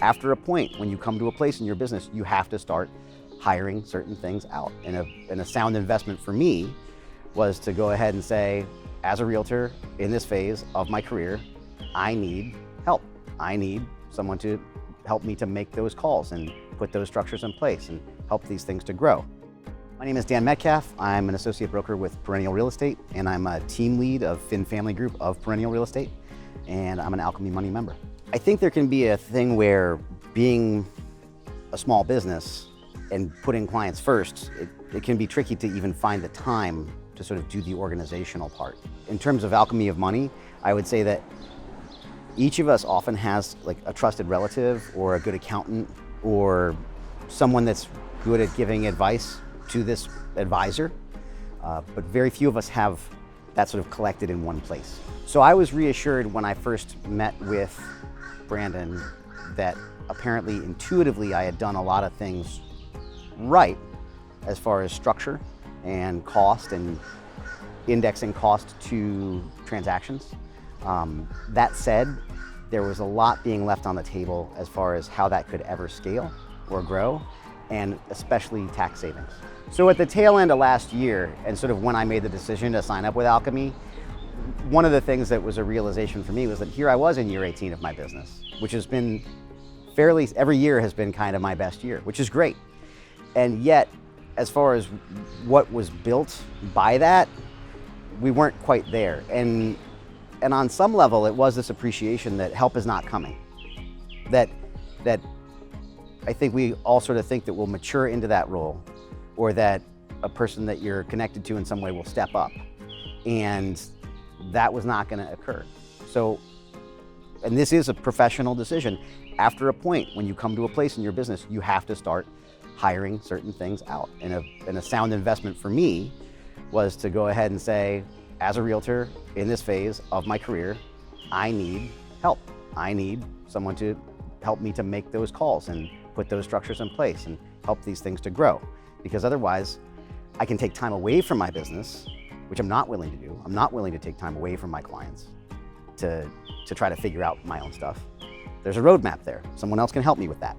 after a point, when you come to a place in your business, you have to start hiring certain things out. And a sound investment for me was to go ahead and say, as a realtor in this phase of my career, I need help. I need someone to help me to make those calls and put those structures in place and help these things to grow. My name is Dan Metcalf. I'm an associate broker with Perennial Real Estate, and I'm a team lead of Finn Family Group of Perennial Real Estate, and I'm an Alchemy Money member. I think there can be a thing where being a small business and putting clients first, it can be tricky to even find the time to sort of do the organizational part. In terms of Alchemy of Money, I would say that each of us often has like a trusted relative or a good accountant or someone that's good at giving advice to this advisor, but very few of us have that sort of collected in one place. So I was reassured when I first met with Brandon that apparently intuitively I had done a lot of things right as far as structure and cost and indexing cost to transactions. That said, there was a lot being left on the table as far as how that could ever scale or grow, and especially tax savings. So at the tail end of last year, and sort of when I made the decision to sign up with Alchemy, one of the things that was a realization for me was that here I was in year 18 of my business, which has been every year has been kind of my best year, which is great. And yet, as far as what was built by that, we weren't quite there. And on some level, it was this appreciation that help is not coming. That I think we all sort of think that we'll mature into that role, or that a person that you're connected to in some way will step up. And that was not going to occur. So, and this is a professional decision. After a point, when you come to a place in your business, you have to start hiring certain things out. And a sound investment for me was to go ahead and say, as a realtor in this phase of my career, I need help. I need someone to help me to make those calls and put those structures in place and help these things to grow. Because otherwise, I can take time away from my business, which I'm not willing to do. I'm not willing to take time away from my clients to try to figure out my own stuff. There's a roadmap there. Someone else can help me with that.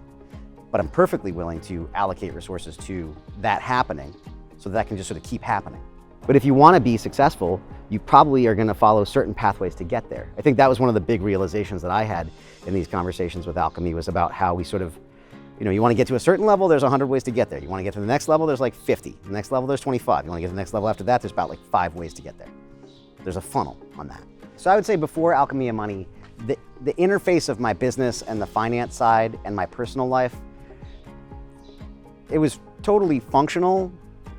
But I'm perfectly willing to allocate resources to that happening so that can just sort of keep happening. But if you want to be successful, you probably are going to follow certain pathways to get there. I think that was one of the big realizations that I had in these conversations with Alchemy, was about how we sort of, you want to get to a certain level, there's 100 ways to get there. You want to get to the next level, there's like 50. The next level, there's 25. You want to get to the next level after that, there's about like 5 ways to get there. There's a funnel on that. So I would say before Alchemy of Money, the interface of my business and the finance side and my personal life, it was totally functional,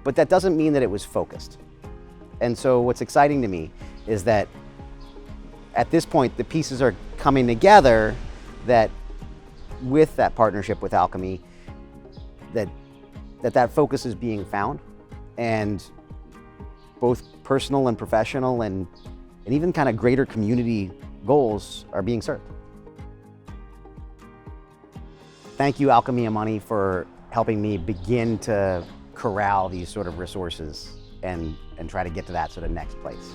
but that doesn't mean that it was focused. And so what's exciting to me is that at this point, the pieces are coming together, that with that partnership with Alchemy, that focus is being found, and both personal and professional and even kind of greater community goals are being served. Thank you, Alchemy of Money, for helping me begin to corral these sort of resources and try to get to that sort of next place.